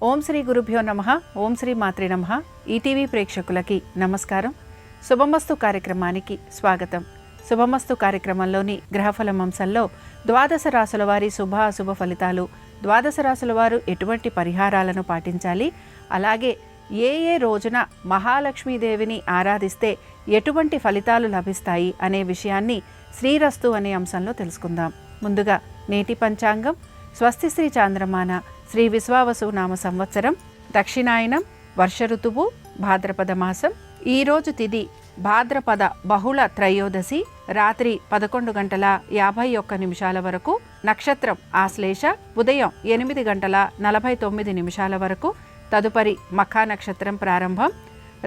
ఓం శ్రీ గురుభ్యో నమః. ఓం శ్రీ మాత్రే నమః. ఈటీవీ ప్రేక్షకులకి నమస్కారం. శుభమస్తు కార్యక్రమానికి స్వాగతం. శుభమస్తు కార్యక్రమంలోని గ్రహఫలం అంశంలో ద్వాదశ రాశుల వారి శుభ అశుభ ఫలితాలు, ద్వాదశ రాశుల వారు ఎటువంటి పరిహారాలను పాటించాలి, అలాగే ఏ రోజున మహాలక్ష్మీదేవిని ఆరాధిస్తే ఎటువంటి ఫలితాలు లభిస్తాయి అనే విషయాన్ని శ్రీరస్తు అనే అంశంలో తెలుసుకుందాం. ముందుగా నేటి పంచాంగం. స్వస్తి శ్రీ చాంద్రమాన శ్రీ విశ్వావసు నామ సంవత్సరం, దక్షిణాయనం, వర్ష ఋతువు, భాద్రపద మాసం. ఈరోజు తిథి భాద్రపద బహుళ త్రయోదశి, రాత్రి 11:51 వరకు. నక్షత్రం ఆశ్లేష, ఉదయం 8:49 వరకు. తదుపరి మఖా నక్షత్రం ప్రారంభం.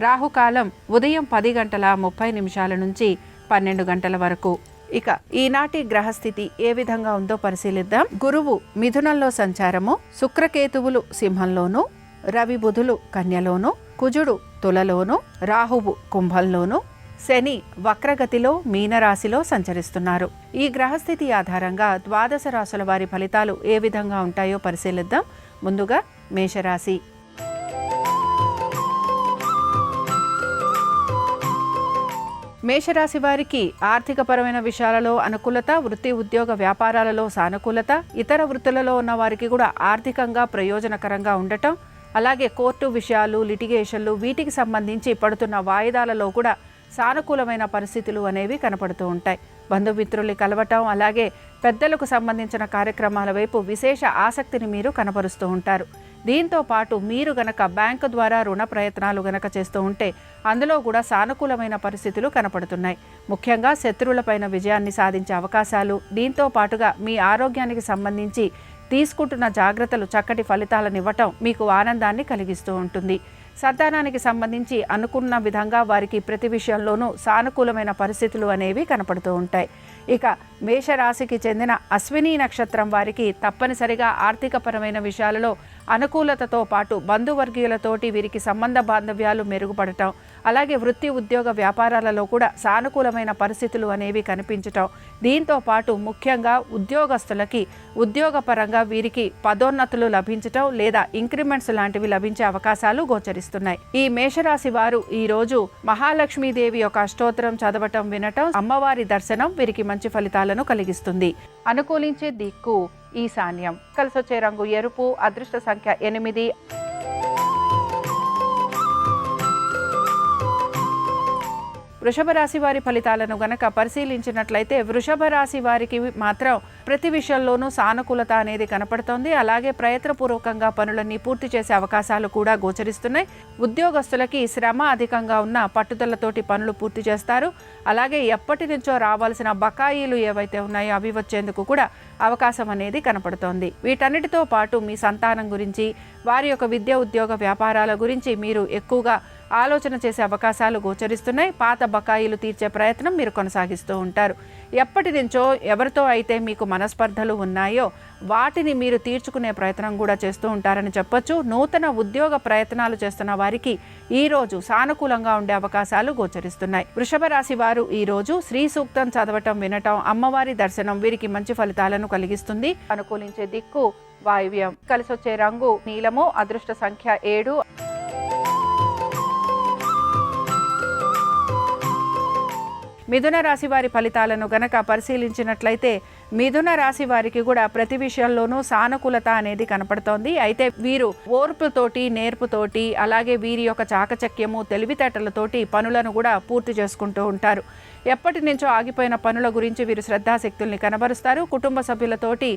రాహుకాలం ఉదయం 10:30 నుంచి 12 వరకు. ఇక ఈనాటి గ్రహస్థితి ఏ విధంగా ఉందో పరిశీలిద్దాం. గురువు మిథునంలో సంచారము, శుక్రకేతువులు సింహంలోను, రవి బుధులు కన్యలోను, కుజుడు తులలోను, రాహువు కుంభంలోను, శని వక్రగతిలో మీనరాశిలో సంచరిస్తున్నారు. ఈ గ్రహస్థితి ఆధారంగా ద్వాదశ రాశుల వారి ఫలితాలు ఏ విధంగా ఉంటాయో పరిశీలిద్దాం. ముందుగా మేషరాశి. మేషరాశి వారికి ఆర్థికపరమైన విషయాలలో అనుకూలత, వృత్తి ఉద్యోగ వ్యాపారాలలో సానుకూలత, ఇతర వృత్తులలో ఉన్న వారికి కూడా ఆర్థికంగా ప్రయోజనకరంగా ఉండటం, అలాగే కోర్టు విషయాలు, లిటిగేషన్లు, వీటికి సంబంధించి పడుతున్న వాయిదాలలో కూడా సానుకూలమైన పరిస్థితులు అనేవి కనపడుతూ ఉంటాయి. బంధుమిత్రుల్ని కలవటం, అలాగే పెద్దలకు సంబంధించిన కార్యక్రమాల వైపు విశేష ఆసక్తిని మీరు కనపరుస్తూ ఉంటారు. దీంతో పాటు మీరు గనక బ్యాంకు ద్వారా రుణ ప్రయత్నాలు గనక చేస్తూ ఉంటే అందులో కూడా సానుకూలమైన పరిస్థితులు కనపడుతున్నాయి. ముఖ్యంగా శత్రువులపైన విజయాన్ని సాధించే అవకాశాలు, దీంతో పాటుగా మీ ఆరోగ్యానికి సంబంధించి తీసుకుంటున్న జాగ్రత్తలు చక్కటి ఫలితాలను ఇవ్వటం మీకు ఆనందాన్ని కలిగిస్తూ ఉంటుంది. సంతానానికి సంబంధించి అనుకున్న విధంగా వారికి ప్రతి విషయంలోనూ సానుకూలమైన పరిస్థితులు అనేవి కనపడుతూ ఉంటాయి. ఇక మేషరాశికి చెందిన అశ్విని నక్షత్రం వారికి తప్పనిసరిగా ఆర్థికపరమైన విషయాలలో అనుకూలతతో పాటు బంధువర్గీయులతోటి వీరికి సంబంధ బాంధవ్యాలు మెరుగుపడటం, అలాగే వృత్తి ఉద్యోగ వ్యాపారాలలో కూడా సానుకూలమైన పరిస్థితులు అనేవి కనిపించటం, దీంతో పాటు ముఖ్యంగా ఉద్యోగస్తులకి ఉద్యోగపరంగా వీరికి పదోన్నతులు లభించటం లేదా ఇంక్రిమెంట్స్ లాంటివి లభించే అవకాశాలు గోచరిస్తున్నాయి. ఈ మేషరాశి వారు ఈరోజు మహాలక్ష్మీదేవి యొక్క అష్టోత్తరం చదవటం, వినటం, అమ్మవారి దర్శనం వీరికి మంచి ఫలితాలను కలిగిస్తుంది. అనుకూలించే దిక్కు ఈశాన్యం. కలిసొచ్చే రంగు ఎరుపు. అదృష్ట సంఖ్య 8. వృషభ రాశి వారి ఫలితాలను గనక పరిశీలించినట్లయితే వృషభ రాశి వారికి మాత్రం ప్రతి విషయంలోనూ సానుకూలత అనేది కనపడుతోంది. అలాగే ప్రయత్నపూర్వకంగా పనులన్నీ పూర్తి చేసే అవకాశాలు కూడా గోచరిస్తున్నాయి. ఉద్యోగస్తులకి శ్రమ అధికంగా ఉన్న పట్టుదలతోటి పనులు పూర్తి చేస్తారు. అలాగే ఎప్పటి నుంచో రావాల్సిన బకాయిలు ఏవైతే ఉన్నాయో అవి వచ్చేందుకు కూడా అవకాశం అనేది కనపడుతోంది. వీటన్నిటితో పాటు మీ సంతానం గురించి, వారి యొక్క విద్య ఉద్యోగ వ్యాపారాల గురించి మీరు ఎక్కువగా ఆలోచన చేసే అవకాశాలు గోచరిస్తున్నాయి. పాత బకాయిలు తీర్చే ప్రయత్నం మీరు కొనసాగిస్తూ ఉంటారు. ఎప్పటి నుంచో ఎవరితో అయితే మీకు మనస్పర్ధలు ఉన్నాయో వాటిని మీరు తీర్చుకునే ప్రయత్నం కూడా చేస్తూ ఉంటారని చెప్పొచ్చు. నూతన ఉద్యోగ ప్రయత్నాలు చేస్తున్న వారికి ఈ రోజు సానుకూలంగా ఉండే అవకాశాలు గోచరిస్తున్నాయి. వృషభ రాశి వారు ఈ రోజు శ్రీ సూక్తం చదవటం, వినటం, అమ్మవారి దర్శనం వీరికి మంచి ఫలితాలను కలిగిస్తుంది. అనుకూలించే దిక్కు వాయువ్యం. కలిసొచ్చే రంగు నీలము. అదృష్ట సంఖ్య 7. మిథున రాశి వారి ఫలితాలను గనక పరిశీలించినట్లయితే మిథున రాశి వారికి కూడా ప్రతి విషయంలోనూ సానుకూలత అనేది కనపడుతోంది. అయితే వీరు ఓర్పుతోటి, నేర్పుతోటి, అలాగే వీరి యొక్క చాకచక్యము, తెలివితేటలతోటి పనులను కూడా పూర్తి చేసుకుంటూ ఉంటారు. ఎప్పటి నుంచో ఆగిపోయిన పనుల గురించి వీరు శ్రద్ధాశక్తుల్ని కనబరుస్తారు. కుటుంబ సభ్యులతోటి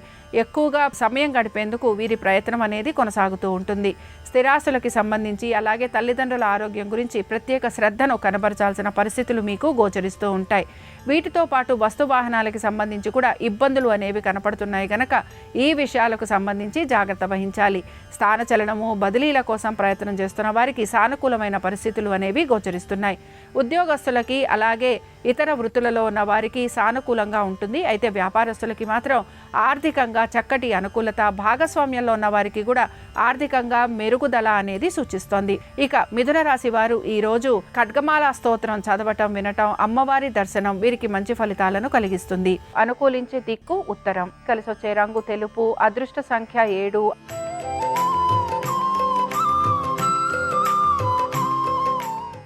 ఎక్కువగా సమయం గడిపేందుకు వీరి ప్రయత్నం అనేది కొనసాగుతూ ఉంటుంది. స్థిరాస్తులకి సంబంధించి, అలాగే తల్లిదండ్రుల ఆరోగ్యం గురించి ప్రత్యేక శ్రద్ధను కనబరచాల్సిన పరిస్థితులు మీకు గోచరిస్తూ ఉంటాయి. వీటితో పాటు వస్తు వాహనాలకి సంబంధించి కూడా ఇబ్బందులు అనేవి కనపడుతున్నాయి కనుక ఈ విషయాలకు సంబంధించి జాగ్రత్త వహించాలి. స్థానచలనము, బదిలీల కోసం ప్రయత్నం చేస్తున్న వారికి సానుకూలమైన పరిస్థితులు అనేవి గోచరిస్తున్నాయి. ఉద్యోగస్తులకి, అలాగే ఇతర వృత్తులలో ఉన్న వారికి సానుకూలంగా ఉంటుంది. అయితే వ్యాపారస్తులకి మాత్రం ఆర్థికంగా చక్కటి అనుకూలత, భాగస్వామ్యంలో ఉన్న వారికి కూడా ఆర్థికంగా మెరుగుదల అనేది సూచిస్తోంది. ఇక మిథున రాశి వారు ఈ రోజు ఖడ్గమాల స్తోత్రం చదవటం, వినటం, అమ్మవారి దర్శనం వీరికి మంచి ఫలితాలను కలిగిస్తుంది. అనుకూలించే దిక్కు ఉత్తరం. కలిసొచ్చే రంగు తెలుపు. అదృష్ట సంఖ్య 7.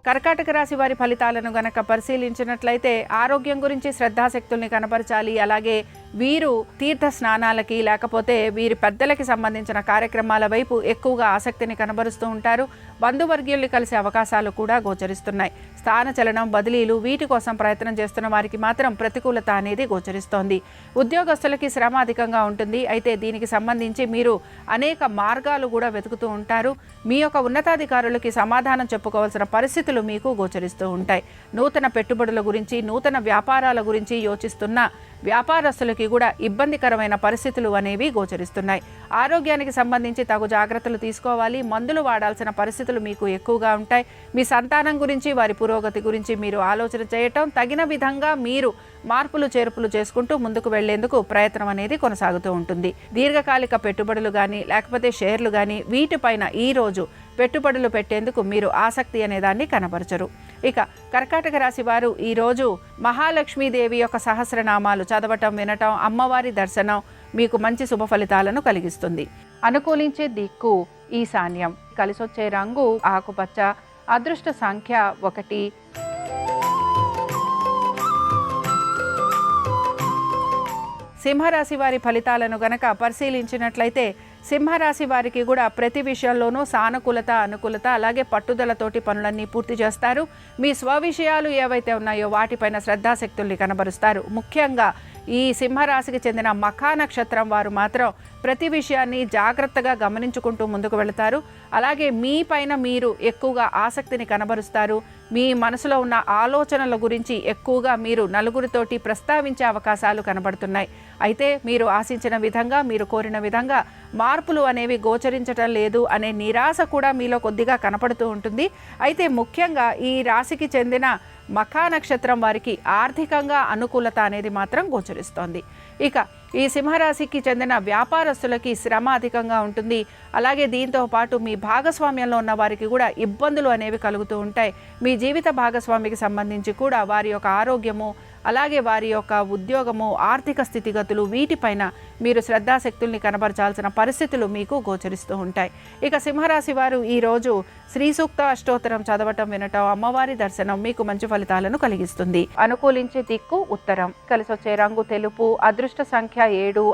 కర్కాటక రాశి వారి ఫలితాలను గనక పరిశీలించినట్లయితే ఆరోగ్యం గురించి శ్రద్ధాశక్తుల్ని కనబరచాలి. అలాగే వీరు తీర్థ స్నానాలకి లేకపోతే వీరి పెద్దలకి సంబంధించిన కార్యక్రమాల వైపు ఎక్కువగా ఆసక్తిని కనబరుస్తూ ఉంటారు. బంధువర్గీయుల్ని కలిసే అవకాశాలు కూడా గోచరిస్తున్నాయి. స్థానచలనం, బదిలీలు వీటి కోసం ప్రయత్నం చేస్తున్న వారికి మాత్రం ప్రతికూలత అనేది గోచరిస్తోంది. ఉద్యోగస్తులకి శ్రమ అధికంగా ఉంటుంది. అయితే దీనికి సంబంధించి మీరు అనేక మార్గాలు కూడా వెతుకుతూ ఉంటారు. మీ యొక్క ఉన్నతాధికారులకి సమాధానం చెప్పుకోవాల్సిన పరిస్థితులు మీకు గోచరిస్తూ ఉంటాయి. నూతన పెట్టుబడుల గురించి, నూతన వ్యాపారాల గురించి యోచిస్తున్న వ్యాపారస్తులకి కూడా ఇబ్బందికరమైన పరిస్థితులు అనేవి గోచరిస్తున్నాయి. ఆరోగ్యానికి సంబంధించి తగు జాగ్రత్తలు తీసుకోవాలి. మందులు వాడాల్సిన పరిస్థితులు మీకు ఎక్కువగా ఉంటాయి. మీ సంతానం గురించి, వారి పురోగతి గురించి మీరు ఆలోచన చేయటం, తగిన విధంగా మీరు మార్పులు చేర్పులు చేసుకుంటూ ముందుకు వెళ్లేందుకు ప్రయత్నం అనేది కొనసాగుతూ ఉంటుంది. దీర్ఘకాలిక పెట్టుబడులు కానీ లేకపోతే షేర్లు కానీ వీటిపైన ఈ రోజు పెట్టుబడులు పెట్టేందుకు మీరు ఆసక్తి అనేదాన్ని కనబరచరు. ఇక కర్కాటక రాశి వారు ఈరోజు మహాలక్ష్మీదేవి యొక్క సహస్రనామాలు చదవటం, వినటం, అమ్మవారి దర్శనం మీకు మంచి శుభ ఫలితాలను కలిగిస్తుంది. అనుకూలించే దిక్కు ఈశాన్యం. కలిసొచ్చే రంగు ఆకుపచ్చ. అదృష్ట సంఖ్య 1. సింహరాశి వారి ఫలితాలను గనక పరిశీలించినట్లయితే సింహరాశి వారికి కూడా ప్రతి విషయంలోనూ సానుకూలత, అనుకూలత, అలాగే పట్టుదలతోటి పనులన్నీ పూర్తి చేస్తారు. మీ స్వవిషయాలు ఏవైతే ఉన్నాయో వాటిపైన శ్రద్ధాశక్తుల్ని కనబరుస్తారు. ముఖ్యంగా ఈ సింహరాశికి చెందిన మఖా నక్షత్రం వారు మాత్రం ప్రతి విషయాన్ని జాగ్రత్తగా గమనించుకుంటూ ముందుకు వెళతారు. అలాగే మీ పైన మీరు ఎక్కువగా ఆసక్తిని కనబరుస్తారు. మీ మనసులో ఉన్న ఆలోచనల గురించి ఎక్కువగా మీరు నలుగురితోటి ప్రస్తావించే అవకాశాలు కనబడుతున్నాయి. అయితే మీరు ఆశించిన విధంగా, మీరు కోరిన విధంగా మార్పులు అనేవి గోచరించటం లేదు అనే నిరాశ కూడా మీలో కొద్దిగా కనపడుతూ ఉంటుంది. అయితే ముఖ్యంగా ఈ రాశికి చెందిన మఖా నక్షత్రం వారికి ఆర్థికంగా అనుకూలత అనేది మాత్రం గోచరిస్తోంది. ఇక ఈ సింహరాశికి చెందిన వ్యాపారస్తులకి శ్రమ అధికంగా ఉంటుంది. అలాగే దీంతో పాటు మీ భాగస్వామ్యంలో ఉన్న వారికి కూడా ఇబ్బందులు అనేవి కలుగుతూ ఉంటాయి. మీ జీవిత భాగస్వామికి సంబంధించి కూడా వారి యొక్క ఆరోగ్యము, అలాగే వారి యొక్క ఉద్యోగము, ఆర్థిక స్థితిగతులు వీటిపైన మీరు శ్రద్ధాశక్తుల్ని కనబరచాల్సిన పరిస్థితులు మీకు గోచరిస్తూ ఉంటాయి. ఇక సింహరాశి వారు ఈరోజు శ్రీ సూక్త అష్టోత్తరం చదవటం, వినటం, అమ్మవారి దర్శనం మీకు మంచి ఫలితాలను కలిగిస్తుంది. అనుకూలించే దిక్కు ఉత్తరం. కలిసొచ్చే రంగు తెలుపు. అదృష్ట సంఖ్య 7.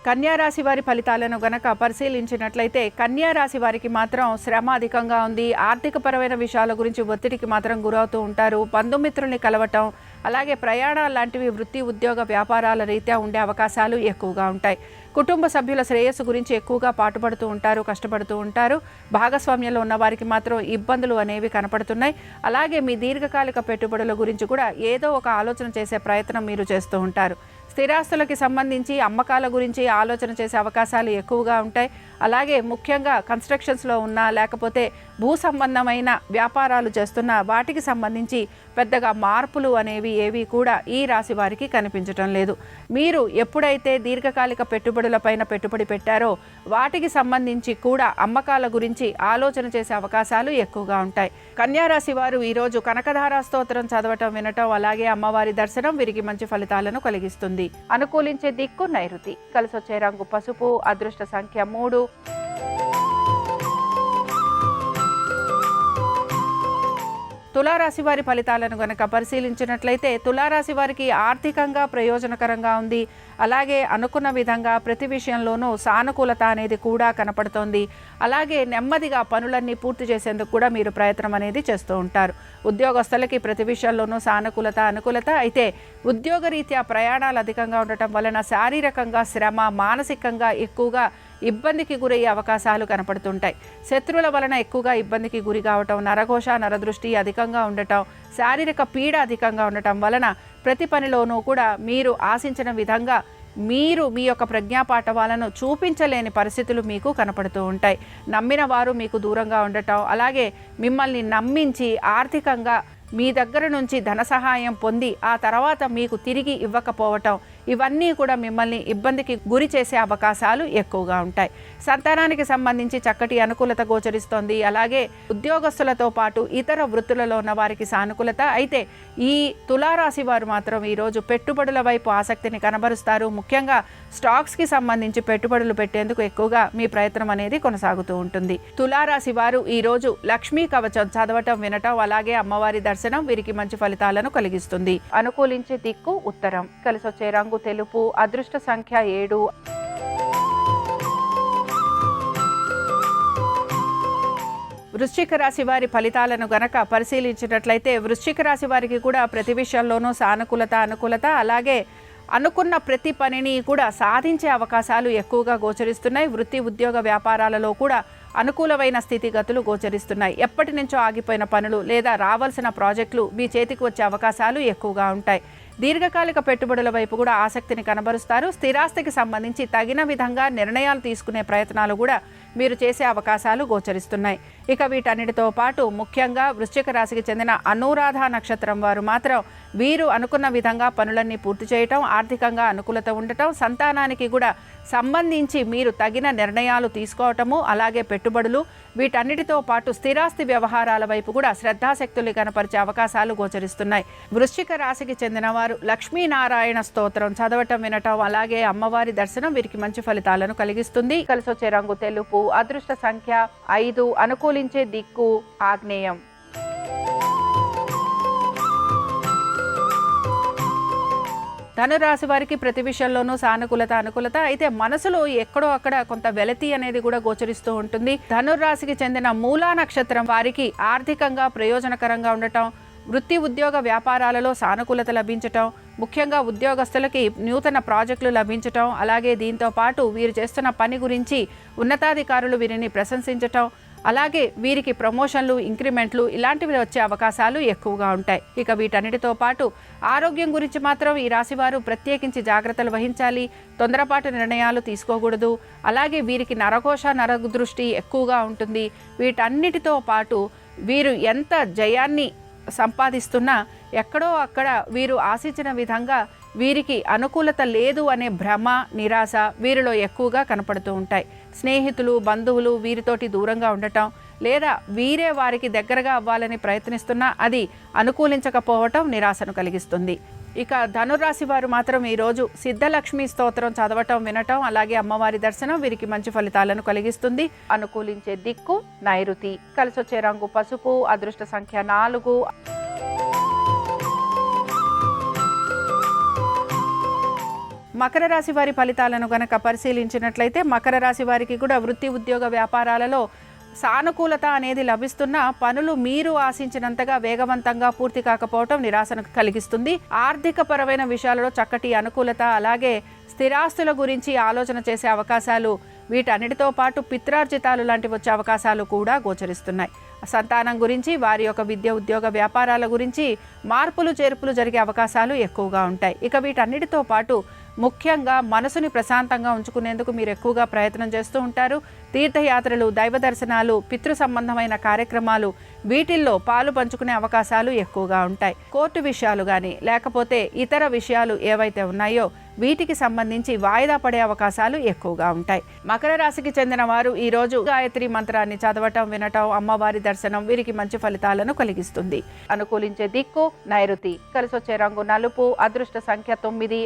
కన్యారాశి వారి ఫలితాలను గనక పరిశీలించినట్లయితే కన్యారాశి వారికి మాత్రం శ్రమ అధికంగా ఉంది. ఆర్థికపరమైన విషయాల గురించి ఒత్తిడికి మాత్రం గురవుతూ ఉంటారు. బంధుమిత్రుల్ని కలవటం, అలాగే ప్రయాణాలు లాంటివి వృత్తి, ఉద్యోగ, వ్యాపారాల రీత్యా ఉండే అవకాశాలు ఎక్కువగా ఉంటాయి. కుటుంబ సభ్యుల శ్రేయస్సు గురించి ఎక్కువగా పాటుపడుతూ ఉంటారు, కష్టపడుతూ ఉంటారు. భాగస్వామ్యంలో ఉన్న వారికి మాత్రం ఇబ్బందులు అనేవి కనపడుతున్నాయి. అలాగే మీ దీర్ఘకాలిక పెట్టుబడుల గురించి కూడా ఏదో ఒక ఆలోచన చేసే ప్రయత్నం మీరు చేస్తూ ఉంటారు. స్థిరాస్తులకి సంబంధించి అమ్మకాల గురించి ఆలోచన చేసే అవకాశాలు ఎక్కువగా ఉంటాయి. అలాగే ముఖ్యంగా కన్స్ట్రక్షన్స్లో ఉన్న లేకపోతే భూ సంబంధమైన వ్యాపారాలు చేస్తున్న వాటికి సంబంధించి పెద్దగా మార్పులు అనేవి ఏవి కూడా ఈ రాశి వారికి కనిపించటం లేదు. మీరు ఎప్పుడైతే దీర్ఘకాలిక పెట్టుబడులపైన పెట్టుబడి పెట్టారో వాటికి సంబంధించి కూడా అమ్మకాల గురించి ఆలోచన చేసే అవకాశాలు ఎక్కువగా ఉంటాయి. కన్యారాశి వారు ఈరోజు కనకధార స్తోత్రం చదవటం, వినటం, అలాగే అమ్మవారి దర్శనం వీరికి మంచి ఫలితాలను కలిగిస్తుంది. అనుకూలించే దిక్కు నైరుతి. కలిసొచ్చే రంగు పసుపు. అదృష్ట సంఖ్య 3. తులారాశి వారి ఫలితాలను గనక పరిశీలించినట్లయితే తులారాశి వారికి ఆర్థికంగా ప్రయోజనకరంగా ఉంది. అలాగే అనుకున్న విధంగా ప్రతి విషయంలోనూ సానుకూలత అనేది కూడా కనపడుతోంది. అలాగే నెమ్మదిగా పనులన్నీ పూర్తి చేసేందుకు కూడా మీరు ప్రయత్నం అనేది చేస్తూ ఉంటారు. ఉద్యోగస్తులకి ప్రతి విషయంలోనూ సానుకూలత, అనుకూలత. అయితే ఉద్యోగరీత్యా ప్రయాణాలు అధికంగా ఉండటం వలన శారీరకంగా శ్రమ, మానసికంగా ఎక్కువగా ఇబ్బందికి గురయ్యే అవకాశాలు కనపడుతుంటాయి. శత్రువుల వలన ఎక్కువగా ఇబ్బందికి గురి కావటం, నరఘోష, నరదృష్టి అధికంగా ఉండటం, శారీరక పీడ అధికంగా ఉండటం వలన ప్రతి పనిలోనూ కూడా మీరు ఆశించిన విధంగా మీరు మీ యొక్క ప్రజ్ఞాపాఠవాలను చూపించలేని పరిస్థితులు మీకు కనపడుతూ ఉంటాయి. నమ్మిన వారు మీకు దూరంగా ఉండటం, అలాగే మిమ్మల్ని నమ్మించి ఆర్థికంగా మీ దగ్గర నుంచి ధన సహాయం పొంది ఆ తర్వాత మీకు తిరిగి ఇవ్వకపోవటం, ఇవన్నీ కూడా మిమ్మల్ని ఇబ్బందికి గురి చేసే అవకాశాలు ఎక్కువగా ఉంటాయి. సంతానానికి సంబంధించి చక్కటి అనుకూలత గోచరిస్తోంది. అలాగే ఉద్యోగస్తులతో పాటు ఇతర వృత్తులలో ఉన్న వారికి సానుకూలత. అయితే ఈ తులారాశి వారు మాత్రం ఈరోజు పెట్టుబడుల వైపు ఆసక్తిని కనబరుస్తారు. ముఖ్యంగా స్టాక్స్కి సంబంధించి పెట్టుబడులు పెట్టేందుకు ఎక్కువగా మీ ప్రయత్నం అనేది కొనసాగుతూ ఉంటుంది. తులారాశి వారు ఈరోజు లక్ష్మీ కవచం చదవటం, వినటం, అలాగే అమ్మవారి దర్శనం వీరికి మంచి ఫలితాలను కలిగిస్తుంది. అనుకూలించే దిక్కు ఉత్తరం. కలిసొచ్చే రంగు తెలుపు. అదృష్ట సంఖ్య 7. వృశ్చిక రాశి వారి ఫలితాలను గనక పరిశీలించినట్లయితే వృశ్చిక రాశి వారికి కూడా ప్రతి విషయంలోనూ అనుకూలత, అలాగే అనుకున్న ప్రతి పనిని కూడా సాధించే అవకాశాలు ఎక్కువగా గోచరిస్తున్నాయి. వృత్తి ఉద్యోగ వ్యాపారాలలో కూడా అనుకూలమైన స్థితిగతులు గోచరిస్తున్నాయి. ఎప్పటి నుంచో ఆగిపోయిన పనులు లేదా రావాల్సిన ప్రాజెక్టులు మీ చేతికి వచ్చే అవకాశాలు ఎక్కువగా ఉంటాయి. దీర్ఘకాలిక పెట్టుబడుల వైపు కూడా ఆసక్తిని కనబరుస్తారు. స్థిరాస్తికి సంబంధించి తగిన విధంగా నిర్ణయాలు తీసుకునే ప్రయత్నాలు కూడా మీరు చేసే అవకాశాలు గోచరిస్తున్నాయి. ఇక వీటన్నిటితో పాటు ముఖ్యంగా వృశ్చిక రాశికి చెందిన అనురాధ నక్షత్రం వారు మాత్రం వీరు అనుకున్న విధంగా పనులన్నీ పూర్తి చేయటం, ఆర్థికంగా అనుకూలత ఉండటం, సంతానానికి కూడా సంబంధించి మీరు తగిన నిర్ణయాలు తీసుకోవటము, అలాగే పెట్టుబడులు, వీటన్నిటితో పాటు స్థిరాస్తి వ్యవహారాల వైపు కూడా శ్రద్ధాశక్తులు కనపరిచే అవకాశాలు గోచరిస్తున్నాయి. వృశ్చిక రాశికి చెందిన వారు లక్ష్మీనారాయణ స్తోత్రం చదవటం, వినటం, అలాగే అమ్మవారి దర్శనం వీరికి మంచి ఫలితాలను కలిగిస్తుంది. కలిసొచ్చే రంగు తెలుపు. అదృష్ట సంఖ్య 5. అనుకూలించే దిక్కు ఆగ్నేయం. ధనురాశి వారికి ప్రతి విషయంలోనూ అనుకూలత. అయితే మనసులో ఎక్కడో అక్కడ కొంత వెలతి అనేది కూడా గోచరిస్తూ ఉంటుంది. ధనురాశికి చెందిన మూలా నక్షత్రం వారికి ఆర్థికంగా ప్రయోజనకరంగా ఉండటం, వృత్తి ఉద్యోగ వ్యాపారాలలో సానుకూలత లభించటం, ముఖ్యంగా ఉద్యోగస్తులకి నూతన ప్రాజెక్టులు లభించటం, అలాగే దీంతో పాటు వీరు చేస్తున్న పని గురించి ఉన్నతాధికారులు వీరిని ప్రశంసించటం, అలాగే వీరికి ప్రమోషన్లు, ఇంక్రిమెంట్లు ఇలాంటివి వచ్చే అవకాశాలు ఎక్కువగా ఉంటాయి. ఇక వీటన్నిటితో పాటు ఆరోగ్యం గురించి మాత్రం ఈ రాశివారు ప్రత్యేకించి జాగ్రత్తలు వహించాలి. తొందరపాటు నిర్ణయాలు తీసుకోకూడదు. అలాగే వీరికి నరదృష్టి ఎక్కువగా ఉంటుంది. వీటన్నిటితో పాటు వీరు ఎంత జయాన్ని సంపాదిస్తున్నా ఎక్కడో అక్కడ వీరు ఆశించిన విధంగా వీరికి అనుకూలత లేదు అనే భ్రమ, నిరాశ వీరిలో ఎక్కువగా కనపడుతూ ఉంటాయి. స్నేహితులు, బంధువులు వీరితోటి దూరంగా ఉండటం, లేదా వీరే వారికి దగ్గరగా అవ్వాలని ప్రయత్నిస్తున్నా అది అనుకూలించకపోవటం నిరాశను కలిగిస్తుంది. ఇక ధనురాశి వారు మాత్రం ఈరోజు సిద్ధలక్ష్మి స్తోత్రం చదవటం, వినటం, అలాగే అమ్మవారి దర్శనం వీరికి మంచి ఫలితాలను కలిగిస్తుంది. అనుకూలించే దిక్కు నైరుతి. కలిసొచ్చే రంగు పసుపు. అదృష్ట సంఖ్య 4. మకర రాశి వారి ఫలితాలను గనక పరిశీలించినట్లయితే మకర రాశి వారికి కూడా వృత్తి ఉద్యోగ వ్యాపారాలలో సానుకూలత అనేది లభిస్తున్న పనులు మీరు ఆశించినంతగా వేగవంతంగా పూర్తి కాకపోవటం నిరాశను కలిగిస్తుంది. ఆర్థిక పరమైన విషయాలలో చక్కటి అనుకూలత, అలాగే స్థిరాస్తుల గురించి ఆలోచన చేసే అవకాశాలు, వీటన్నిటితో పాటు పిత్రార్జితాలు లాంటివి వచ్చే అవకాశాలు కూడా గోచరిస్తున్నాయి. సంతానం గురించి, వారి యొక్క విద్య ఉద్యోగ వ్యాపారాల గురించి మార్పులు చేర్పులు జరిగే అవకాశాలు ఎక్కువగా ఉంటాయి. ఇక వీటన్నిటితో పాటు ముఖ్యంగా మనసుని ప్రశాంతంగా ఉంచుకునేందుకు మీరు ఎక్కువగా ప్రయత్నం చేస్తూ ఉంటారు. తీర్థయాత్రలు, దైవ దర్శనాలు, పితృ సంబంధమైన కార్యక్రమాలు వీటిల్లో పాలు పంచుకునే అవకాశాలు ఎక్కువగా ఉంటాయి. కోర్టు విషయాలు కానీ లేకపోతే ఇతర విషయాలు ఏవైతే ఉన్నాయో వీటికి సంబంధించి వాయిదా పడే అవకాశాలు ఎక్కువగా ఉంటాయి. మకర రాశికి చెందిన వారు ఈరోజు గాయత్రి మంత్రాన్ని చదవటం, వినటం, అమ్మవారి దర్శనం వీరికి మంచి ఫలితాలను కలిగిస్తుంది. అనుకూలించే దిక్కు నైరుతి. కలిసొచ్చే రంగు నలుపు. అదృష్ట సంఖ్య 9.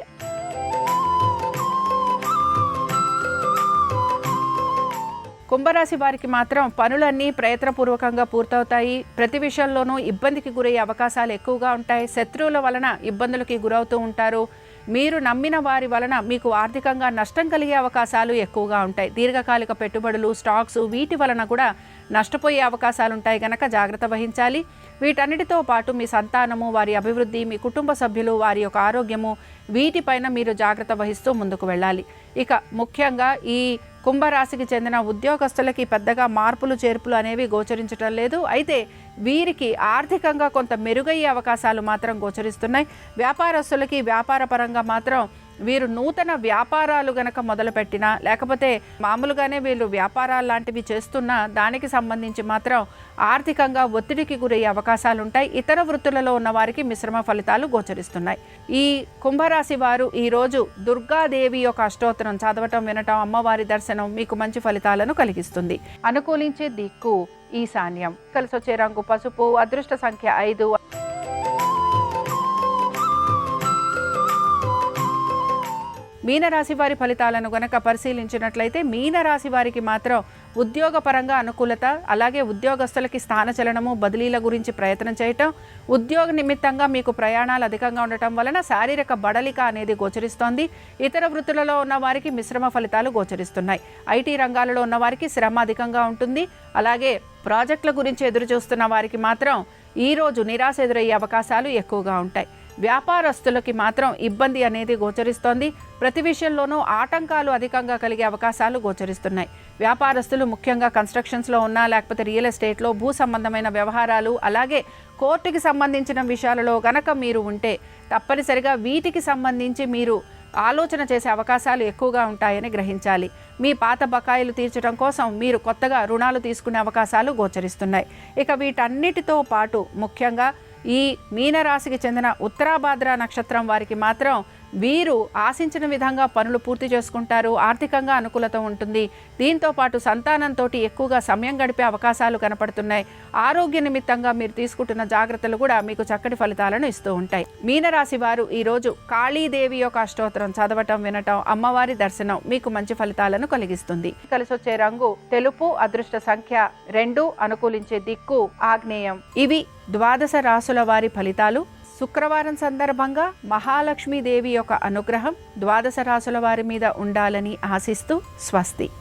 కుంభరాశి వారికి మాత్రం పనులన్నీ ప్రయత్నపూర్వకంగా పూర్తవుతాయి. ప్రతి విషయంలోనూ ఇబ్బందికి గురయ్యే అవకాశాలు ఎక్కువగా ఉంటాయి. శత్రువుల వలన ఇబ్బందులకి గురవుతూ ఉంటారు. మీరు నమ్మిన వారి వలన మీకు ఆర్థికంగా నష్టం కలిగే అవకాశాలు ఎక్కువగా ఉంటాయి. దీర్ఘకాలిక పెట్టుబడులు, స్టాక్స్ వీటి వలన కూడా నష్టపోయే అవకాశాలు ఉంటాయి కనుక జాగ్రత్త వహించాలి. వీటన్నిటితో పాటు మీ సంతానము, వారి అభివృద్ధి, మీ కుటుంబ సభ్యులు, వారి యొక్క ఆరోగ్యము వీటిపైన మీరు జాగ్రత్త వహిస్తూ ముందుకు వెళ్ళాలి. ఇక ముఖ్యంగా ఈ కుంభరాశికి చెందిన ఉద్యోగస్తులకి పెద్దగా మార్పులు చేర్పులు అనేవి గోచరించడం లేదు. అయితే వీరికి ఆర్థికంగా కొంత మెరుగయ్యే అవకాశాలు మాత్రం గోచరిస్తున్నాయి. వ్యాపారస్తులకి వ్యాపార పరంగా మాత్రం వీరు నూతన వ్యాపారాలు గనక మొదలుపెట్టినా లేకపోతే మామూలుగానే వీళ్ళు వ్యాపారాలు లాంటివి చేస్తున్నా దానికి సంబంధించి మాత్రం ఆర్థికంగా ఒత్తిడికి గురయ్యే అవకాశాలు ఉంటాయి. ఇతర వృత్తులలో ఉన్న వారికి మిశ్రమ ఫలితాలు గోచరిస్తున్నాయి. ఈ కుంభరాశి వారు ఈరోజు దుర్గాదేవి యొక్క అష్టోత్తరం చదవటం, వినటం, అమ్మవారి దర్శనం మీకు మంచి ఫలితాలను కలిగిస్తుంది. అనుకూలించే దిక్కు ఈశాన్యం. కలిసి వచ్చే రంగు పసుపు. అదృష్ట సంఖ్య 5. మీనరాశి వారి ఫలితాలను గనక పరిశీలించినట్లయితే మీనరాశి వారికి మాత్రం ఉద్యోగపరంగా అనుకూలత, అలాగే ఉద్యోగస్తులకి స్థానచలనము, బదిలీల గురించి ప్రయత్నం చేయటం, ఉద్యోగ నిమిత్తంగా మీకు ప్రయాణాలు అధికంగా ఉండటం వలన శారీరక బడలిక అనేది గోచరిస్తోంది. ఇతర వృత్తులలో ఉన్న వారికి మిశ్రమ ఫలితాలు గోచరిస్తున్నాయి. ఐటీ రంగాలలో ఉన్న వారికి శ్రమ అధికంగా ఉంటుంది. అలాగే ప్రాజెక్టుల గురించి ఎదురు చూస్తున్న వారికి మాత్రం ఈరోజు నిరాశ ఎదురయ్యే అవకాశాలు ఎక్కువగా ఉంటాయి. వ్యాపారస్తులకి మాత్రం ఇబ్బంది అనేది గోచరిస్తోంది. ప్రతి విషయంలోనూ ఆటంకాలు అధికంగా కలిగే అవకాశాలు గోచరిస్తున్నాయి. వ్యాపారస్తులు ముఖ్యంగా కన్స్ట్రక్షన్స్లో ఉన్నా లేకపోతే రియల్ ఎస్టేట్లో భూ సంబంధమైన వ్యవహారాలు, అలాగే కోర్టుకి సంబంధించిన విషయాలలో గనక మీరు ఉంటే తప్పనిసరిగా వీటికి సంబంధించి మీరు ఆలోచన చేసే అవకాశాలు ఎక్కువగా ఉంటాయని గ్రహించాలి. మీ పాత బకాయిలు తీర్చడం కోసం మీరు కొత్తగా రుణాలు తీసుకునే అవకాశాలు గోచరిస్తున్నాయి. ఇక వీటన్నిటితో పాటు ముఖ్యంగా ఈ మీనరాశికి చెందిన ఉత్తరాభాద్ర నక్షత్రం వారికి మాత్రం వీరు ఆశించిన విధంగా పనులు పూర్తి చేసుకుంటారు. ఆర్థికంగా అనుకూలత ఉంటుంది. దీంతో పాటు సంతానంతో ఎక్కువగా సమయం గడిపే అవకాశాలు కనపడుతున్నాయి. ఆరోగ్య నిమిత్తంగా మీరు తీసుకుంటున్న జాగ్రత్తలు కూడా మీకు చక్కటి ఫలితాలను ఇస్తూ ఉంటాయి. మీనరాశి వారు ఈరోజు కాళీదేవి యొక్క అష్టోత్తరం చదవటం, వినటం, అమ్మవారి దర్శనం మీకు మంచి ఫలితాలను కలిగిస్తుంది. కలిసి వచ్చే రంగు తెలుపు. అదృష్ట సంఖ్య 2. అనుకూలించే దిక్కు ఆగ్నేయం. ఇవి ద్వాదశ రాశుల వారి ఫలితాలు. శుక్రవారం సందర్భంగా మహాలక్ష్మీదేవి యొక్క అనుగ్రహం ద్వాదశ రాశుల వారి మీద ఉండాలని ఆశిస్తూ స్వస్తి.